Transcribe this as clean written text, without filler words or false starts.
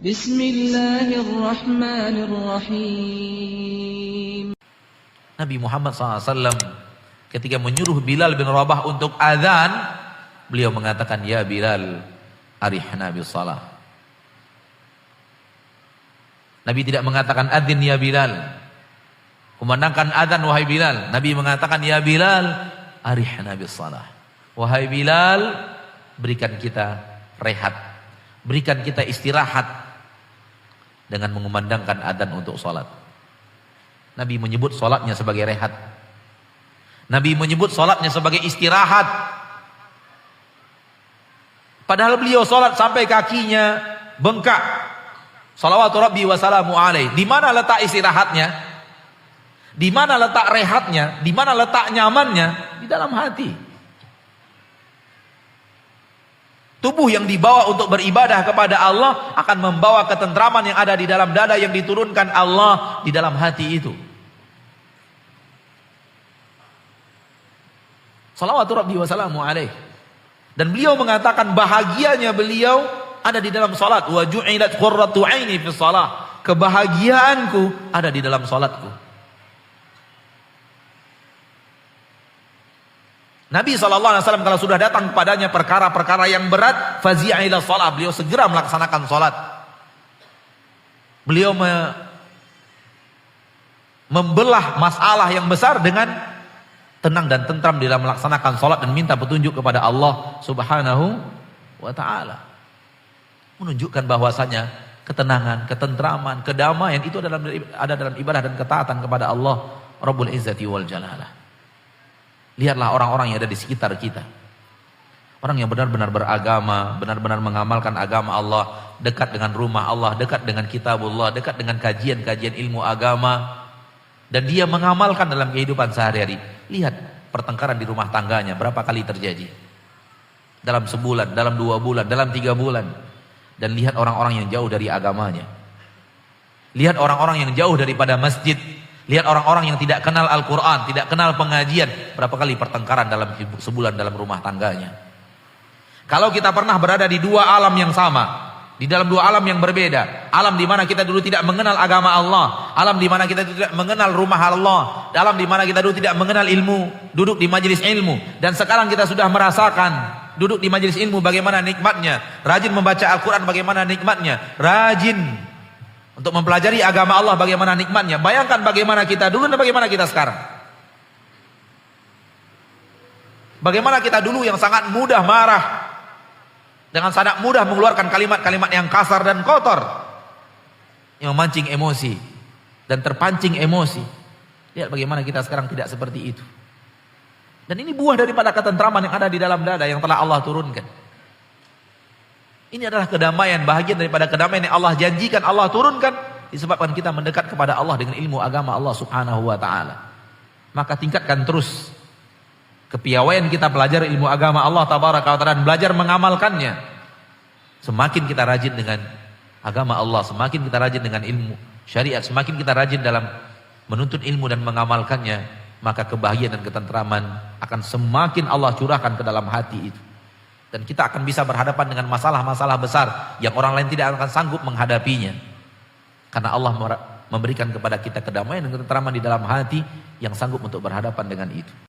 Bismillahirrahmanirrahim. Nabi Muhammad SAW ketika menyuruh Bilal bin Rabah untuk azan, beliau mengatakan, ya Bilal, arihna bis-salah. Nabi tidak mengatakan adzin ya Bilal, kumandangkan azan wahai Bilal. Nabi mengatakan, ya Bilal, arihna bis-salah. Wahai Bilal, berikan kita rehat, berikan kita istirahat dengan mengumandangkan azan untuk salat. Nabi menyebut salatnya sebagai rehat. Nabi menyebut salatnya sebagai istirahat. Padahal beliau salat sampai kakinya bengkak. Salawatu Rabbi wa salamu alaih. Di mana letak istirahatnya? Di mana letak rehatnya? Di mana letak nyamannya? Di dalam hati. Tubuh yang dibawa untuk beribadah kepada Allah akan membawa ketentraman yang ada di dalam dada yang diturunkan Allah di dalam hati itu. Salawatu Rabbi wa salamu alaih. Dan beliau mengatakan bahagianya beliau ada di dalam salat. Wa ju'ilat qurratu 'aini fi shalah. Kebahagiaanku ada di dalam salatku. Nabi SAW kalau sudah datang kepadanya perkara-perkara yang berat, fazi'a ila shalah, beliau segera melaksanakan salat. Beliau membelah masalah yang besar dengan tenang dan tentram dalam melaksanakan salat dan minta petunjuk kepada Allah Subhanahu wa taala. Menunjukkan bahwasanya ketenangan, ketentraman, kedamaian itu ada dalam ibadah dan ketaatan kepada Allah Rabbul Izzati wal Jalalah. Lihatlah orang-orang yang ada di sekitar kita. Orang yang benar-benar beragama, benar-benar mengamalkan agama Allah, dekat dengan rumah Allah, dekat dengan kitabullah, dekat dengan kajian-kajian ilmu agama, dan dia mengamalkan dalam kehidupan sehari-hari. Lihat pertengkaran di rumah tangganya berapa kali terjadi. Dalam sebulan, dalam 2 bulan, dalam 3 bulan. Dan lihat orang-orang yang jauh dari agamanya. Lihat orang-orang yang jauh daripada masjid. Lihat orang-orang yang tidak kenal Al-Quran, tidak kenal pengajian. Berapa kali pertengkaran dalam sebulan dalam rumah tangganya. Kalau kita pernah berada di 2 alam yang sama, di dalam 2 alam yang berbeda, alam di mana kita dulu tidak mengenal agama Allah, alam di mana kita tidak mengenal rumah Allah, alam di mana kita dulu tidak mengenal ilmu, duduk di majelis ilmu, dan sekarang kita sudah merasakan duduk di majelis ilmu bagaimana nikmatnya, rajin membaca Al-Quran bagaimana nikmatnya, rajin untuk mempelajari agama Allah bagaimana nikmatnya. Bayangkan bagaimana kita dulu dan bagaimana kita sekarang. Bagaimana kita dulu yang sangat mudah marah, dengan sangat mudah mengeluarkan kalimat-kalimat yang kasar dan kotor, yang memancing emosi dan terpancing emosi. Lihat bagaimana kita sekarang tidak seperti itu. Dan ini buah daripada ketentraman yang ada di dalam dada yang telah Allah turunkan. Ini adalah kedamaian, bahagian daripada kedamaian yang Allah janjikan, Allah turunkan, disebabkan kita mendekat kepada Allah dengan ilmu agama Allah Subhanahu wa taala. Maka tingkatkan terus kepiawaian kita belajar ilmu agama Allah Tabaraka wa taala dan belajar mengamalkannya. Semakin kita rajin dengan agama Allah, semakin kita rajin dengan ilmu syariat, semakin kita rajin dalam menuntut ilmu dan mengamalkannya, maka kebahagiaan dan ketentraman akan semakin Allah curahkan ke dalam hati itu. Dan kita akan bisa berhadapan dengan masalah-masalah besar yang orang lain tidak akan sanggup menghadapinya. Karena Allah memberikan kepada kita kedamaian dan ketentraman di dalam hati yang sanggup untuk berhadapan dengan itu.